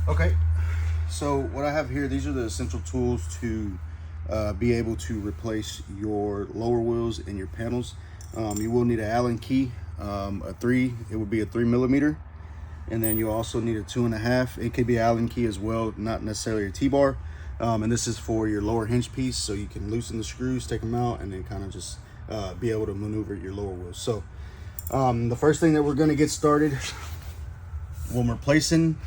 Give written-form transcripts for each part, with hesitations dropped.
go. Okay, so what I have here, these are the essential tools to be able to replace your lower wheels and your panels. You will need an Allen key, it would be a 3mm, and then you also need a 2.5. It could be an Allen key as well, not necessarily a T-bar. And this is for your lower hinge piece, so you can loosen the screws, take them out, and then kind of just be able to maneuver your lower wheels. So the first thing that we're going to get started when replacing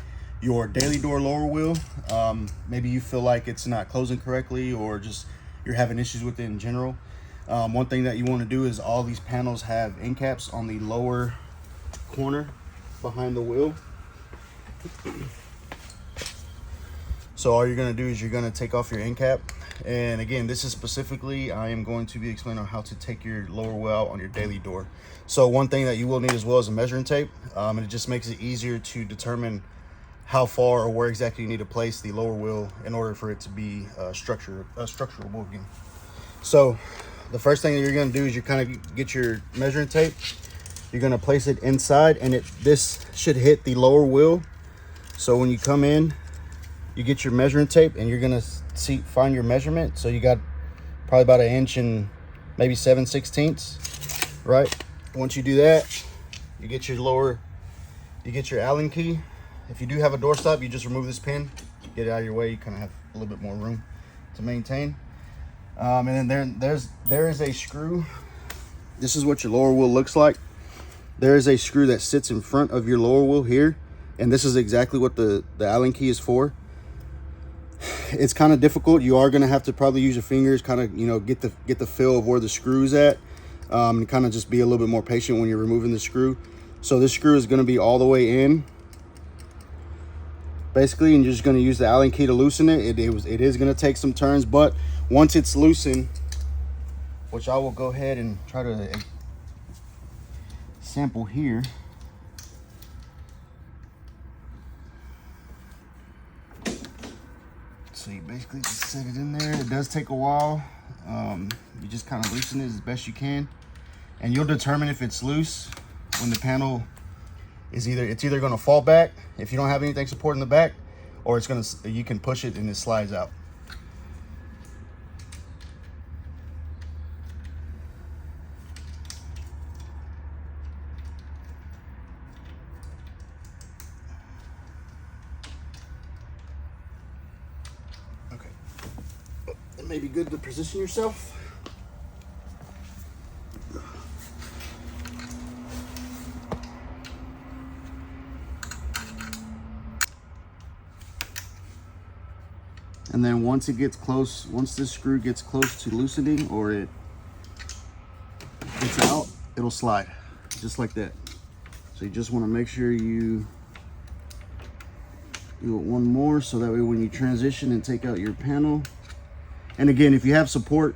your daily door lower wheel, maybe you feel like it's not closing correctly, or just you're having issues with it in general. One thing that you want to do is all these panels have end caps on the lower corner behind the wheel. So all you're going to do is you're going to take off your end cap. And again, this is specifically, I am going to be explaining on how to take your lower wheel out on your daily door. So one thing that you will need as well is a measuring tape. And it just makes it easier to determine how far or where exactly you need to place the lower wheel in order for it to be structurable again. So the first thing that you're going to do is you kind of get your measuring tape. You're going to place it inside, and this should hit the lower wheel. So when you come in, you get your measuring tape, and you're going to find your measurement. So you got probably about 1 inch and maybe 7/16, right? Once you do that, you get your Allen key. If you do have a doorstop, you just remove this pin, get it out of your way. You kind of have a little bit more room to maintain. And then there is a screw. This is what your lower wheel looks like. There is a screw that sits in front of your lower wheel here, and this is exactly what the Allen key is for. It's kind of difficult. You are going to have to probably use your fingers, kind of, you know, get the feel of where the screw's at, and kind of just be a little bit more patient when you're removing the screw. So this screw is going to be all the way in, basically, and you're just going to use the Allen key to loosen it. It is going to take some turns, but once it's loosened, which I will go ahead and try to sample here. So you basically just set it in there. It does take a while. You just kind of loosen it as best you can, and you'll determine if it's loose when the panel is either going to fall back if you don't have anything supporting the back, or you can push it and it slides out. Okay, it may be good to position yourself. And then once this screw gets close to loosening, or it gets out, it'll slide just like that. So you just want to make sure you do it one more, so that way when you transition and take out your panel, and again, if you have support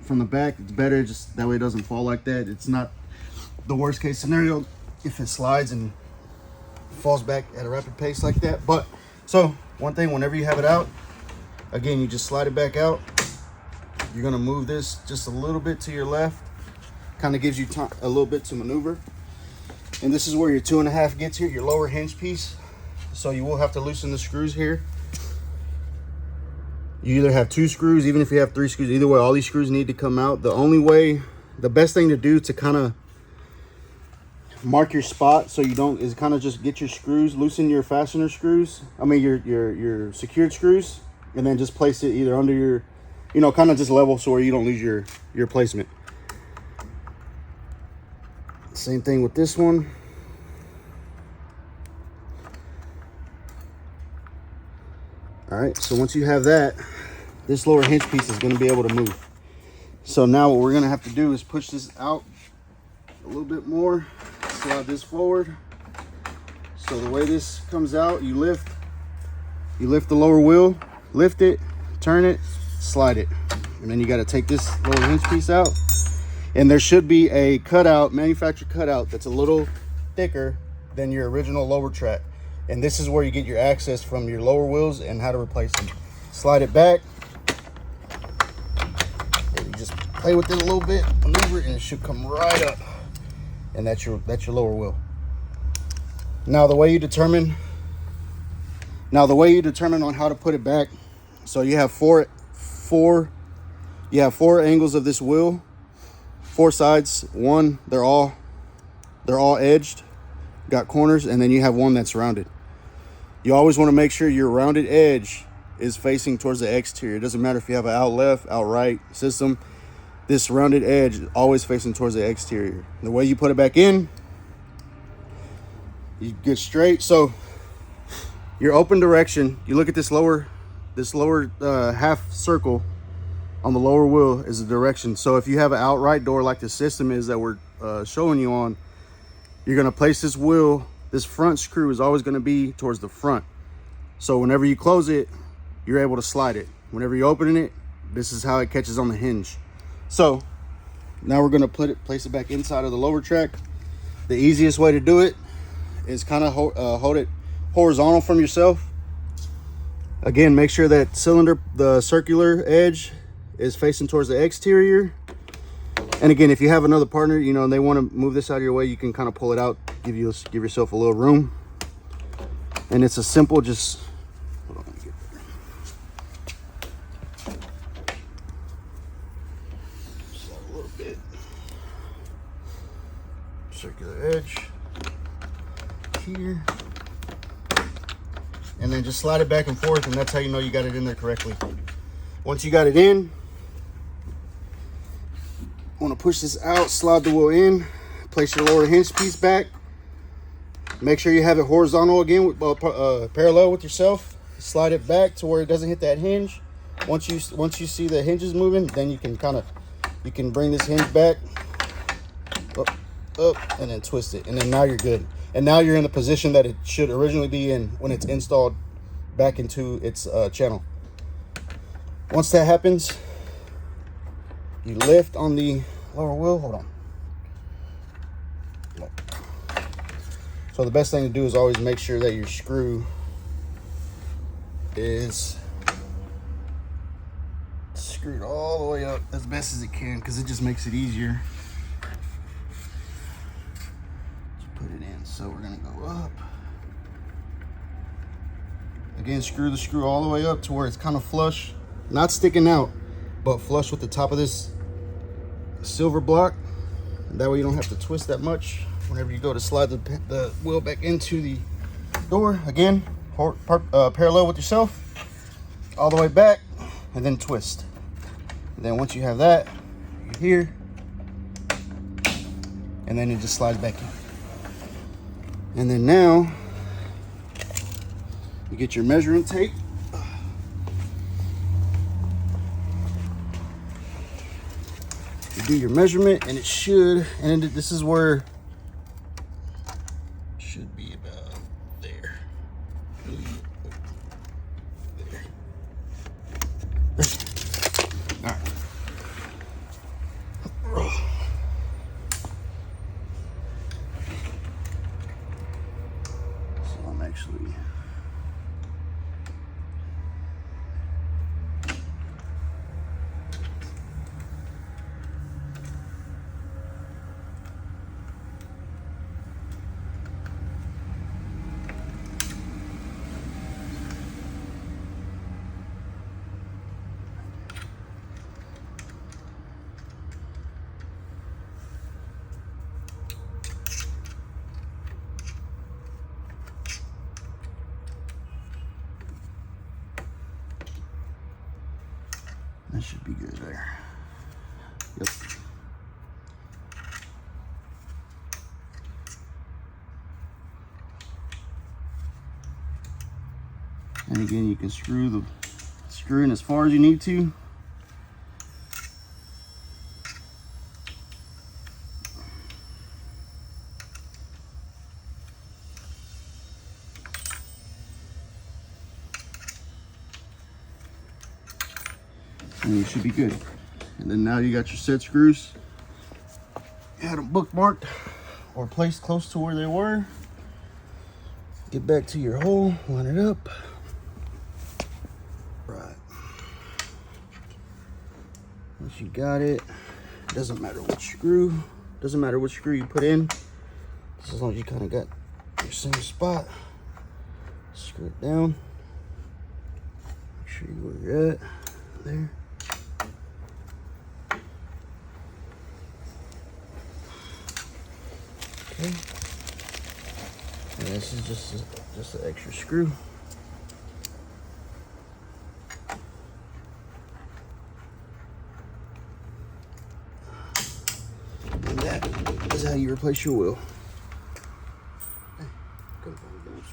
from the back, it's better, just that way it doesn't fall like that. It's not the worst case scenario if it slides and falls back at a rapid pace like that. But so one thing, whenever you have it out, again, you just slide it back out. You're going to move this just a little bit to your left. Kind of gives you a little bit to maneuver. And this is where your 2.5 gets here, your lower hinge piece. So you will have to loosen the screws here. You either have 2 screws, even if you have 3 screws, either way, all these screws need to come out. The best thing to do to kind of mark your spot so you don't, is kind of just get your screws, loosen your fastener screws. I mean your secured screws, and then just place it either under your, you know, kind of just level so where you don't lose your placement. Same thing with this one. All right, so once you have that, this lower hinge piece is going to be able to move. So now what we're going to have to do is push this out a little bit more, slide this forward. So the way this comes out, you lift the lower wheel, lift it, turn it, slide it, and then you got to take this lower hinge piece out. And there should be a cutout, manufacturer cutout, that's a little thicker than your original lower track. And this is where you get your access from your lower wheels and how to replace them. Slide it back. And you just play with it a little bit, maneuver, and it should come right up. And that's your lower wheel. Now the way you determine on how to put it back, so you have four angles of this wheel, 4 sides. One, they're all edged, got corners, and then you have one that's rounded. You always want to make sure your rounded edge is facing towards the exterior. It doesn't matter if you have an out left, out right system. This rounded edge is always facing towards the exterior. The way you put it back in, you get straight. So your open direction, you look at this lower half circle on the lower wheel is the direction. So if you have an outright door like the system is that we're showing you on, you're going to place this wheel, this front screw is always going to be towards the front. So whenever you close it, you're able to slide it. Whenever you're opening it, this is how it catches on the hinge. So now we're going to place it back inside of the lower track. The easiest way to do it is kind of hold it horizontal from yourself. Again, make sure that the circular edge is facing towards the exterior. And again, if you have another partner, you know, and they want to move this out of your way, you can kind of pull it out, give yourself a little room. And it's a simple, just hold on, let me get there. Slide a little bit. Circular edge here. And then just slide it back and forth, and that's how you know you got it in there correctly. Once you got it in, want to push this out, slide the wheel in, place your lower hinge piece back. Make sure you have it horizontal again, with, parallel with yourself. Slide it back to where it doesn't hit that hinge. Once you see the hinges moving, then you can bring this hinge back, up, and then twist it, and then now you're good. And now you're in the position that it should originally be in when it's installed back into its channel. Once that happens, you lift on the lower wheel. Hold on. So the best thing to do is always make sure that your screw is screwed all the way up as best as it can, because it just makes it easier to put it in. So we're gonna go up. Again, screw the screw all the way up to where it's kind of flush, not sticking out, but flush with the top of this silver block. And that way you don't have to twist that much whenever you go to slide the wheel back into the door. Again, parallel with yourself, all the way back, and then twist. And then once you have that, you're here, and then it just slides back in. And then now, you get your measuring tape. You do your measurement, and it should, and this is where it should be about there. There. All right. So I'm actually that should be good there. Yep. And again, you can screw in as far as you need to. And you should be good. And then now you got your set screws. You had them bookmarked or placed close to where they were. Get back to your hole, line it up. Right. Once you got it, doesn't matter which screw you put in, just as long as you kind of got your same spot. Screw it down. Make sure you where you're at. There. Okay. And this is just an extra screw. And that is how you replace your wheel.